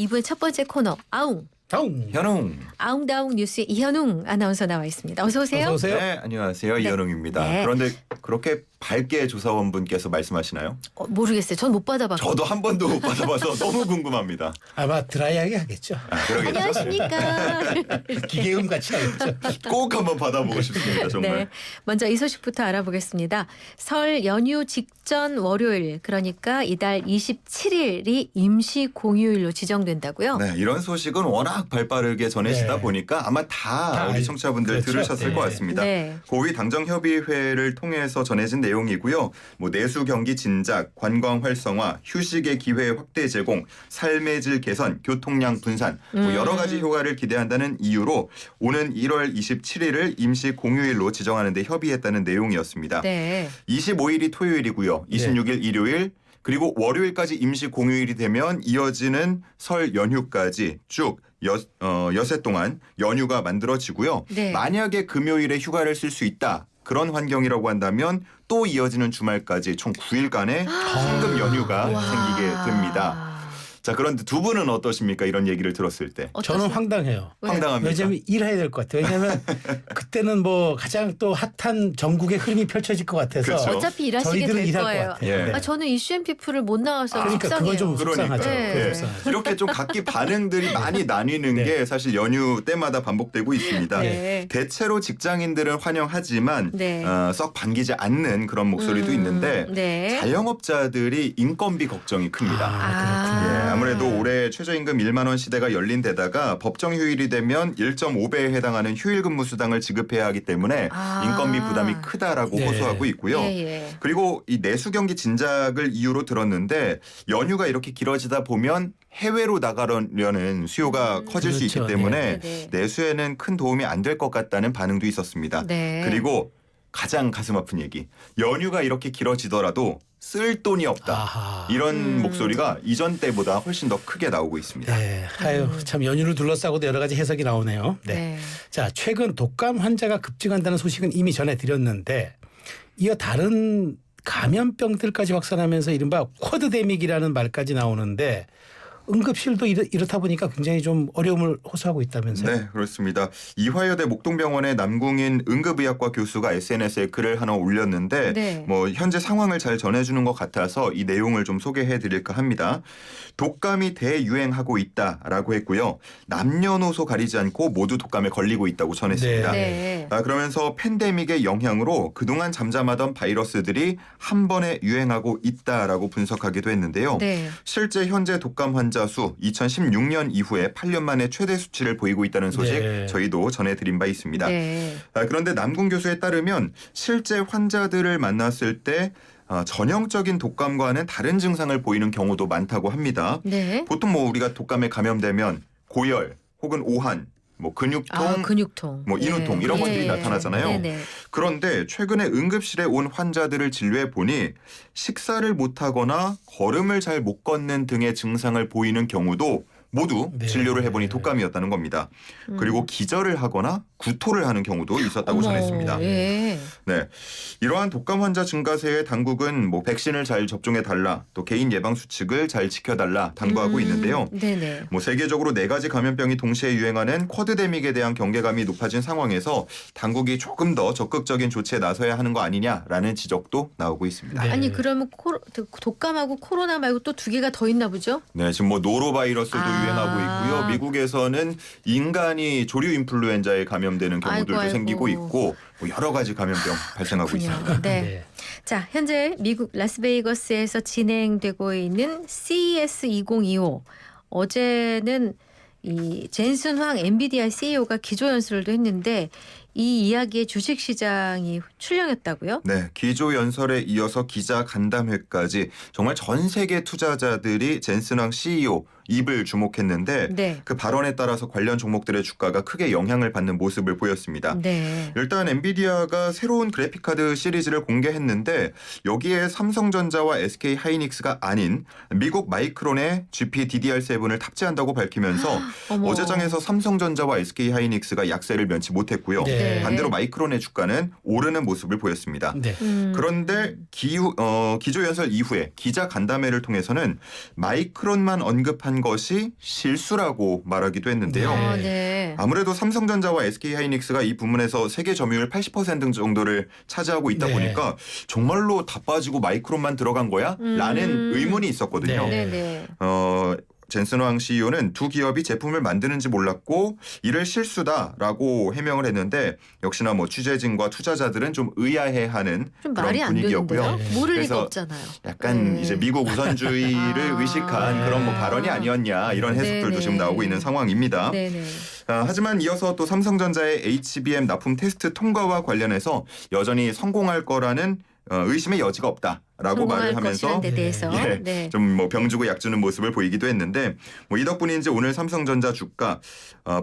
2부의 첫 번째 코너 아웅. 현웅. 아웅다웅 뉴스의 이현웅 아나운서 나와 있습니다. 어서 오세요. 어서 오세요. 네, 안녕하세요. 네. 이현웅입니다. 네. 그런데 그렇게 밝게 조사원분께서 말씀하시나요? 모르겠어요. 전 못 받아봤고. 저도 한 번도 못 받아봐서 너무 궁금합니다. 아마 드라이하게 하겠죠. 그러겠죠? 안녕하십니까. 기계음 같이 하겠죠. 꼭 한번 받아보고 싶습니다. 정말. 네, 먼저 이 소식부터 알아보겠습니다. 설 연휴 직전 월요일, 그러니까 이달 27일이 임시 공휴일로 지정된다고요? 네, 이런 소식은 워낙 발빠르게 전해지다 네. 보니까 아마 다 우리 청취자분들 그렇죠. 들으셨을 네. 것 같습니다. 네. 고위당정협의회를 통해서 전해진 내용이고요. 뭐 내수 경기 진작, 관광 활성화, 휴식의 기회 확대 제공, 삶의 질 개선, 교통량 분산 뭐 여러 가지 효과를 기대한다는 이유로 오는 1월 27일을 임시 공휴일로 지정하는 데 협의했다는 내용이었습니다. 네. 25일이 토요일이고요. 26일 일요일 그리고 월요일까지 임시 공휴일이 되면 이어지는 설 연휴까지 쭉 여세 동안 연휴가 만들어지고요. 네. 만약에 금요일에 휴가를 쓸 수 있다. 그런 환경이라고 한다면 또 이어지는 주말까지 총 9일간의 황금 연휴가 생기게 됩니다. 자, 그런데 두 분은 어떠십니까? 이런 얘기를 들었을 때. 저는 황당해요. 왜요? 황당합니다. 왜냐하면 일해야 될 것 같아요. 왜냐하면 그때는 뭐 가장 또 핫한 전국의 흐름이 펼쳐질 것 같아서 그렇죠. 어차피 일하시게 저희들은 될 일할 거예요. 것 같아요. 예. 네. 아, 저는 이슈 피플을 못 나와서 그러니까 속상해요. 그건 좀 속상하죠. 그러니까요. 네. 예. 속상하죠. 이렇게 좀 각기 반응들이 많이 나뉘는 네. 게 사실 연휴 때마다 반복되고 있습니다. 네. 대체로 직장인들은 환영하지만 네. 썩 반기지 않는 그런 목소리도 있는데 네. 자영업자들이 인건비 걱정이 큽니다. 그렇군요. 예, 아무래도 올해 최저임금 1만 원 시대가 열린 데다가 법정 휴일이 되면 1.5배에 해당하는 휴일근무 수당을 지급해야 하기 때문에 인건비 부담이 크다라고 네. 호소하고 있고요. 예, 예. 그리고 이 내수 경기 진작을 이유로 들었는데 연휴가 이렇게 길어지다 보면 해외로 나가려는 수요가 커질 수 있기 그렇죠. 때문에 네. 내수에는 큰 도움이 안 될 것 같다는 반응도 있었습니다. 네. 그리고 가장 가슴 아픈 얘기. 연휴가 이렇게 길어지더라도 쓸 돈이 없다. 아하. 이런 목소리가 이전 때보다 훨씬 더 크게 나오고 있습니다. 네, 아유 참 연휴를 둘러싸고도 여러 가지 해석이 나오네요. 네. 네. 자, 최근 독감 환자가 급증한다는 소식은 이미 전해드렸는데 이어 다른 감염병들까지 확산하면서 이른바 쿼드데믹이라는 말까지 나오는데 응급실도 이렇다 보니까 굉장히 좀 어려움을 호소하고 있다면서요? 네, 그렇습니다. 이화여대 목동병원의 남궁인 응급의학과 교수가 SNS에 글을 하나 올렸는데 네. 뭐 현재 상황을 잘 전해주는 것 같아서 이 내용을 좀 소개해드릴까 합니다. 독감이 대유행하고 있다라고 했고요. 남녀노소 가리지 않고 모두 독감에 걸리고 있다고 전했습니다. 네. 그러면서 팬데믹의 영향으로 그동안 잠잠하던 바이러스들이 한 번에 유행하고 있다라고 분석하기도 했는데요. 네. 실제 현재 독감 환자 수 2016년 이후에 8년 만에 최대 수치를 보이고 있다는 소식 네. 저희도 전해드린 바 있습니다. 네. 그런데 남궁 교수에 따르면 실제 환자들을 만났을 때 전형적인 독감과는 다른 증상을 보이는 경우도 많다고 합니다. 네. 보통 뭐 우리가 독감에 감염되면 고열 혹은 오한, 뭐 근육통, 근육통, 뭐 인후통 이런 것들이 나타나잖아요. 네네. 그런데 최근에 응급실에 온 환자들을 진료해 보니 식사를 못하거나 걸음을 잘 못 걷는 등의 증상을 보이는 경우도 모두 네. 진료를 해보니 독감이었다는 겁니다. 그리고 기절을 하거나 구토를 하는 경우도 있었다고 전했습니다. 예. 네, 이러한 독감 환자 증가세에 당국은 뭐 백신을 잘 접종해 달라, 또 개인 예방 수칙을 잘 지켜달라 당부하고 있는데요. 네네. 뭐 세계적으로 4가지 감염병이 동시에 유행하는 쿼드데믹에 대한 경계감이 높아진 상황에서 당국이 조금 더 적극적인 조치에 나서야 하는 거 아니냐라는 지적도 나오고 있습니다. 네. 아니 그러면 독감하고 코로나 말고 또 두 개가 더 있나 보죠? 네, 지금 뭐 노로바이러스도 유행하고 있고요. 미국에서는 인간이 조류 인플루엔자에 감염되는 경우들도 아이고. 생기고 있고 뭐 여러 가지 감염병 발생하고 있습니다. 그렇군요. 네. 네. 자, 현재 미국 라스베이거스에서 진행되고 있는 CES 2025. 어제는 이 젠슨 황 엔비디아 CEO가 기조연설도 했는데 이 이야기에 주식시장이 출렁였다고요? 네, 기조연설에 이어서 기자 간담회까지 정말 전 세계 투자자들이 젠슨왕 CEO 입을 주목했는데 네. 그 발언에 따라서 관련 종목들의 주가가 크게 영향을 받는 모습을 보였습니다. 네. 일단 엔비디아가 새로운 그래픽카드 시리즈를 공개했는데 여기에 삼성전자와 SK 하이닉스가 아닌 미국 마이크론의 GPDDR7을 탑재한다고 밝히면서 어머. 어제장에서 삼성전자와 SK 하이닉스가 약세를 면치 못했고요. 네. 네. 반대로 마이크론의 주가는 오르는 모습을 보였습니다. 네. 그런데 기조연설 이후에 기자 간담회를 통해서는 마이크론만 언급한 것이 실수라고 말하기도 했는데요. 네. 아무래도 삼성전자와 SK하이닉스가 이 부문에서 세계 점유율 80% 정도를 차지하고 있다 네. 보니까 정말로 다 빠지고 마이크론만 들어간 거야? 라는 의문이 있었거든요. 네. 네네. 젠슨 황 CEO는 두 기업이 제품을 만드는지 몰랐고 이를 실수다라고 해명을 했는데 역시나 뭐 취재진과 투자자들은 좀 의아해하는 좀 그런 말이 안 분위기였고요. 되는데요. 네. 모를 그래서 리가 없잖아요. 약간 네. 이제 미국 우선주의를 의식한 그런 뭐 발언이 아니었냐 이런 해석들도 네네. 지금 나오고 있는 상황입니다. 네네. 하지만 이어서 또 삼성전자의 HBM 납품 테스트 통과와 관련해서 여전히 성공할 거라는 의심의 여지가 없다라고 말을 하면서 데 대해서 예, 네. 좀 뭐 병주고 약주는 모습을 보이기도 했는데 뭐 이 덕분인지 오늘 삼성전자 주가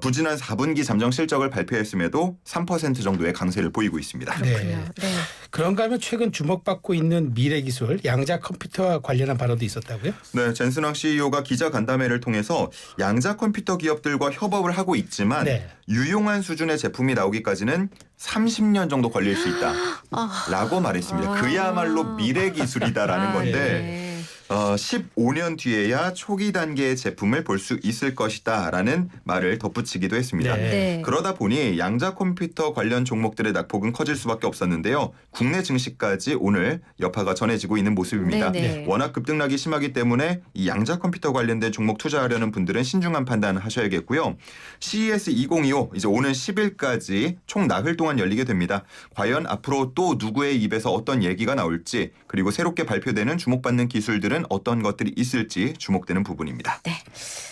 부진한 4분기 잠정 실적을 발표했음에도 3% 정도의 강세를 보이고 있습니다. 네. 그렇군요. 네. 그런가 하면 최근 주목받고 있는 미래 기술 양자 컴퓨터와 관련한 발언도 있었다고요? 네, 젠슨 황 CEO가 기자 간담회를 통해서 양자 컴퓨터 기업들과 협업을 하고 있지만 네. 유용한 수준의 제품이 나오기까지는 30년 정도 걸릴 수 있다라고 말했습니다. 그야말로 미래 기술이다라는 건데 네. 15년 뒤에야 초기 단계의 제품을 볼 수 있을 것이다라는 말을 덧붙이기도 했습니다. 네. 네. 그러다 보니 양자 컴퓨터 관련 종목들의 낙폭은 커질 수밖에 없었는데요. 국내 증시까지 오늘 여파가 전해지고 있는 모습입니다. 네네. 워낙 급등락이 심하기 때문에 이 양자 컴퓨터 관련된 종목 투자하려는 분들은 신중한 판단하셔야겠고요. CES 2025 이제 오는 10일까지 총 나흘 동안 열리게 됩니다. 과연 앞으로 또 누구의 입에서 어떤 얘기가 나올지 그리고 새롭게 발표되는 주목받는 기술들은 어떤 것들이 있을지 주목되는 부분입니다. 네.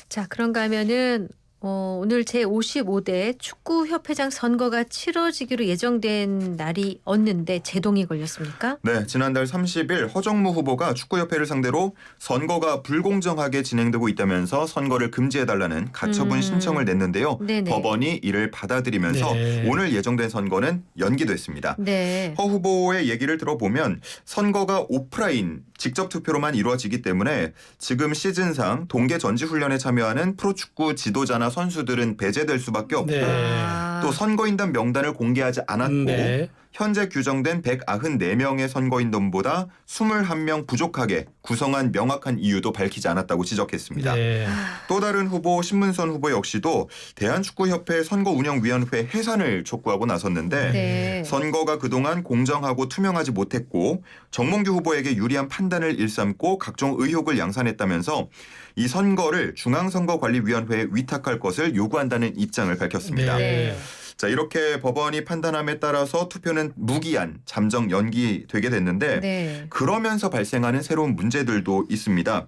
자, 그런가 하면은 오늘 제55대 축구협회장 선거가 치러지기로 예정된 날이 었는데 제동이 걸렸습니까? 네, 지난달 30일 허정무 후보가 축구협회를 상대로 선거가 불공정하게 진행되고 있다면서 선거를 금지해달라는 가처분 신청을 냈는데요. 네네. 법원이 이를 받아들이면서 네. 오늘 예정된 선거는 연기됐습니다. 네. 허 후보의 얘기를 들어보면 선거가 오프라인 직접 투표로만 이루어지기 때문에 지금 시즌상 동계 전지훈련에 참여하는 프로축구 지도자나 선수들은 배제될 수밖에 없고 네. 또 선거인단 명단을 공개하지 않았고 네. 현재 규정된 194명의 선거인단보다 21명 부족하게 구성한 명확한 이유도 밝히지 않았다고 지적했습니다. 네. 또 다른 후보 신문선 후보 역시도 대한축구협회 선거운영위원회 해산을 촉구하고 나섰는데 네. 선거가 그동안 공정하고 투명하지 못했고 정몽규 후보에게 유리한 판단을 일삼고 각종 의혹을 양산했다면서 이 선거를 중앙선거관리위원회에 위탁할 것을 요구한다는 입장을 밝혔습니다. 네. 자, 이렇게 법원이 판단함에 따라서 투표는 무기한 잠정 연기되게 됐는데 네. 그러면서 발생하는 새로운 문제들도 있습니다.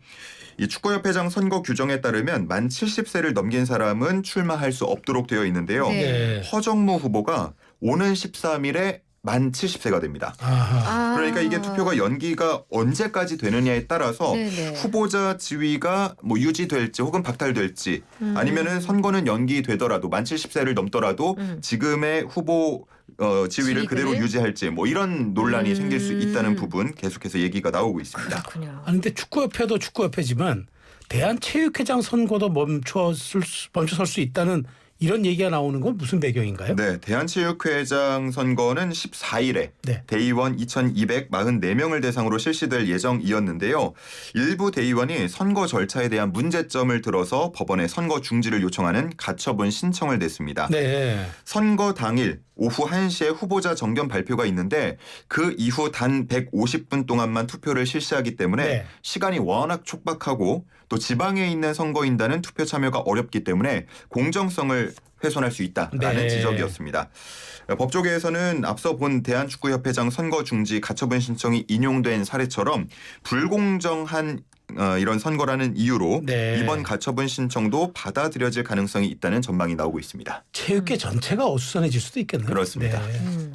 이 축구협회장 선거 규정에 따르면 만 70세를 넘긴 사람은 출마할 수 없도록 되어 있는데요. 네. 네. 허정무 후보가 오는 13일에 만 70세가 됩니다. 아하. 그러니까 이게 투표가 연기가 언제까지 되느냐에 따라서 네네. 후보자 지위가 뭐 유지될지 혹은 박탈될지 아니면은 선거는 연기되더라도 만 70세를 넘더라도 지금의 후보 지위를 그대로 지위를? 유지할지 뭐 이런 논란이 생길 수 있다는 부분 계속해서 얘기가 나오고 있습니다. 그렇군요. 아니 근데 축구협회도 축구협회지만 대한체육회장 선거도 멈춰설 수 있다는 이런 얘기가 나오는 건 무슨 배경인가요? 네, 대한체육회장 선거는 14일에 네. 대의원 2,244명을 대상으로 실시될 예정이었는데요. 일부 대의원이 선거 절차에 대한 문제점을 들어서 법원에 선거 중지를 요청하는 가처분 신청을 냈습니다. 네. 선거 당일 오후 1시에 후보자 정견 발표가 있는데 그 이후 단 150분 동안만 투표를 실시하기 때문에 네. 시간이 워낙 촉박하고 또 지방에 있는 선거인단은 투표 참여가 어렵기 때문에 공정성을 훼손할 수 있다라는 네. 지적이었습니다. 법조계에서는 앞서 본 대한축구협회장 선거 중지 가처분 신청이 인용된 사례처럼 불공정한 이런 선거라는 이유로 네. 이번 가처분 신청도 받아들여질 가능성이 있다는 전망이 나오고 있습니다. 체육계 전체가 어수선해질 수도 있겠네요. 그렇습니다. 네.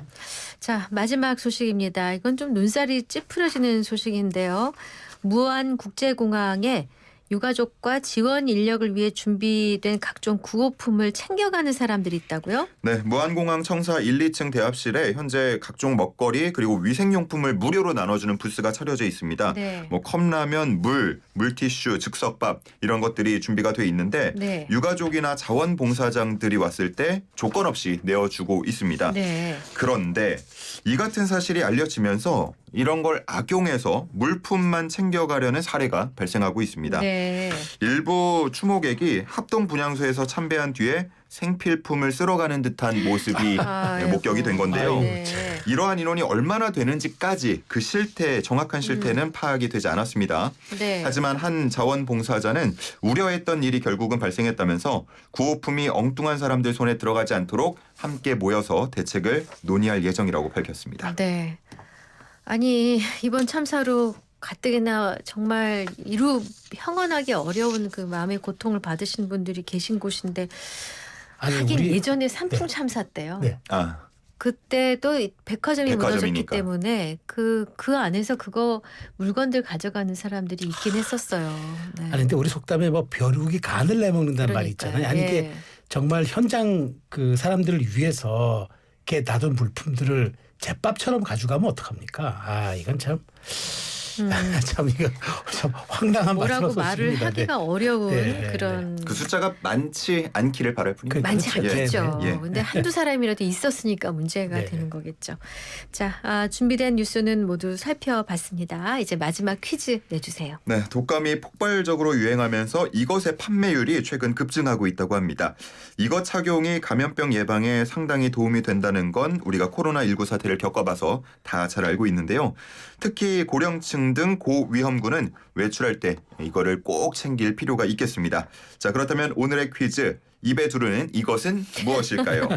자, 마지막 소식입니다. 이건 좀 눈살이 찌푸려지는 소식인데요. 무안국제공항에 유가족과 지원 인력을 위해 준비된 각종 구호품을 챙겨가는 사람들이 있다고요? 네, 무안공항 청사 1, 2층 대합실에 현재 각종 먹거리 그리고 위생용품을 무료로 나눠주는 부스가 차려져 있습니다. 네. 뭐 컵라면, 물티슈, 즉석밥 이런 것들이 준비가 돼 있는데 네. 유가족이나 자원봉사장들이 왔을 때 조건 없이 내어주고 있습니다. 네. 그런데 이 같은 사실이 알려지면서 이런 걸 악용해서 물품만 챙겨가려는 사례가 발생하고 있습니다. 네. 일부 추모객이 합동 분향소에서 참배한 뒤에 생필품을 쓸어가는 듯한 모습이 아이고. 목격이 된 건데요. 아이고. 네. 이러한 인원이 얼마나 되는지까지 그 정확한 실태는 파악이 되지 않았습니다. 네. 하지만 한 자원봉사자는 우려했던 일이 결국은 발생했다면서 구호품이 엉뚱한 사람들 손에 들어가지 않도록 함께 모여서 대책을 논의할 예정이라고 밝혔습니다. 네. 아니 이번 참사로 가뜩이나 정말 이루 평안하기 어려운 그 마음의 고통을 받으신 분들이 계신 곳인데 아니 하긴 우리 예전에 산풍 참사 때요. 네. 그때도 백화점이 무너졌기 백화점이니까. 때문에 그 안에서 그거 물건들 가져가는 사람들이 있긴 했었어요. 네. 아니 근데 우리 속담에 뭐 벼룩이 간을 내먹는다는 말이 있잖아요. 아니 이게 예. 정말 현장 그 사람들을 위해서 이렇게 놔둔 물품들을 제밥처럼 가져가면 어떡합니까? 아 이건 참 이거 참 황당한 뭐라고 말씀을 말을 쏘십니다. 하기가 어려운 네, 그런 그 숫자가 많지 않기를 바랄 뿐입니다. 많지 그렇죠. 않겠죠. 예, 예. 근데 한두 사람이라도 있었으니까 문제가 네. 되는 거겠죠. 자, 준비된 뉴스는 모두 살펴봤습니다. 이제 마지막 퀴즈 내주세요. 네, 독감이 폭발적으로 유행하면서 이것의 판매율이 최근 급증하고 있다고 합니다. 이것 착용이 감염병 예방에 상당히 도움이 된다는 건 우리가 코로나19 사태를 겪어봐서 다 잘 알고 있는데요. 특히 고령층 등 고위험군은 외출할 때 이거를 꼭 챙길 필요가 있겠습니다. 자, 그렇다면 오늘의 퀴즈. 입에 두르는 이것은 무엇일까요?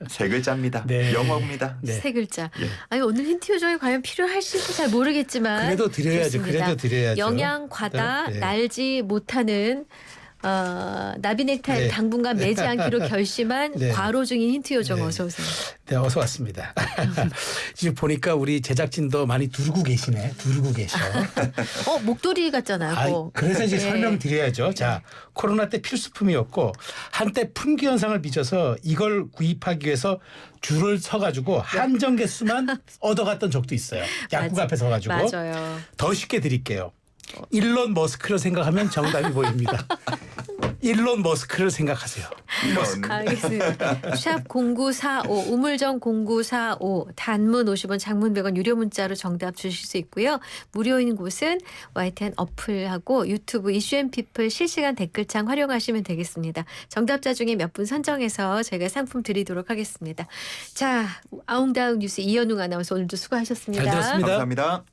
세 글자입니다. 네. 영어입니다. 네. 세 글자. 예. 아니 오늘 힌트 요정이 과연 필요할지도 잘 모르겠지만 그래도 드려야죠. 좋습니다. 그래도 드려야죠. 영양 과다 네. 날지 못하는 나비넥타이 네. 당분간 매지 않기로 결심한 네. 과로 중인 힌트 요정 네. 어서 오세요. 네, 어서 왔습니다. 지금 보니까 우리 제작진도 많이 두르고 계시네. 두르고 계셔. 목도리 같잖아요. 그거. 그래서 이제 네. 설명드려야죠. 자, 코로나 때 필수품이었고 한때 품귀 현상을 빚어서 이걸 구입하기 위해서 줄을 서가지고 한정 개수만 얻어갔던 적도 있어요. 약국 맞아. 앞에 서가지고. 맞아요. 더 쉽게 드릴게요. 일론 머스크를 생각하면 정답이 보입니다. 일론 머스크를 생각하세요. 알겠습니다. 샵 0945 우물정 0945 단문 50원 장문 100원 유료 문자로 정답 주실 수 있고요. 무료인 곳은 YTN 어플하고 유튜브 이슈앤피플 실시간 댓글창 활용하시면 되겠습니다. 정답자 중에 몇 분 선정해서 저희가 상품 드리도록 하겠습니다. 자, 아웅다웅 뉴스 이현웅 아나운서 오늘도 수고하셨습니다. 잘 들었습니다. 감사합니다.